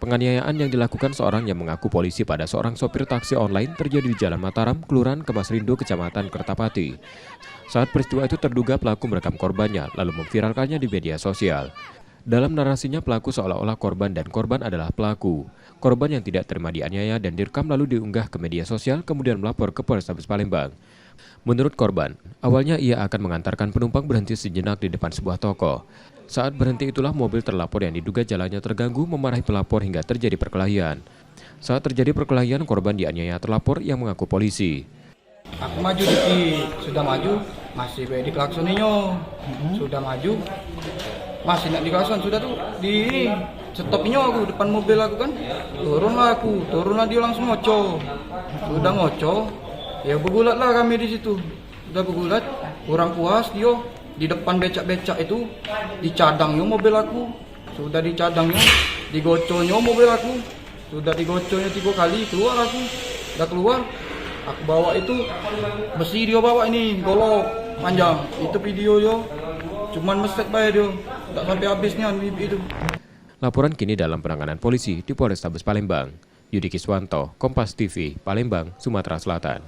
Penganiayaan yang dilakukan seorang yang mengaku polisi pada seorang sopir taksi online terjadi di Jalan Mataram, Kelurahan Kemasrindu, Kecamatan Kertapati. Saat peristiwa itu terduga pelaku merekam korbannya lalu memviralkannya di media sosial. Dalam narasinya pelaku seolah-olah korban dan korban adalah pelaku. Korban yang tidak terima dianiaya dan direkam lalu diunggah ke media sosial kemudian melapor ke Polrestabes Palembang. Menurut korban, awalnya ia akan mengantarkan penumpang berhenti sejenak di depan sebuah toko. Saat berhenti itulah mobil terlapor yang diduga jalannya terganggu memarahi pelapor hingga terjadi perkelahian. Saat terjadi perkelahian, korban dianiaya terlapor yang mengaku polisi. Aku maju dikit, sudah maju, masih di klaksoninya, sudah maju, masih nak di klakson, sudah tuh di stopnya aku depan mobil aku kan, turunlah dia langsung ngoco, sudah ngoco, ya bergulatlah kami di situ, sudah bergulat, kurang puas dia di depan becak-becak itu dicadangnya mobil aku, sudah dicadangnya, digoconya mobil aku, sudah digoconya 3 kali, keluar aku, udah keluar. Aku bawa itu besi dia bawa ini golok panjang itu video dia cuman meset bayar dia tak sampai habisnya itu. Laporan kini dalam penanganan polisi di Polrestabes Palembang. Yudi Kiswanto, Kompas TV, Palembang, Sumatera Selatan.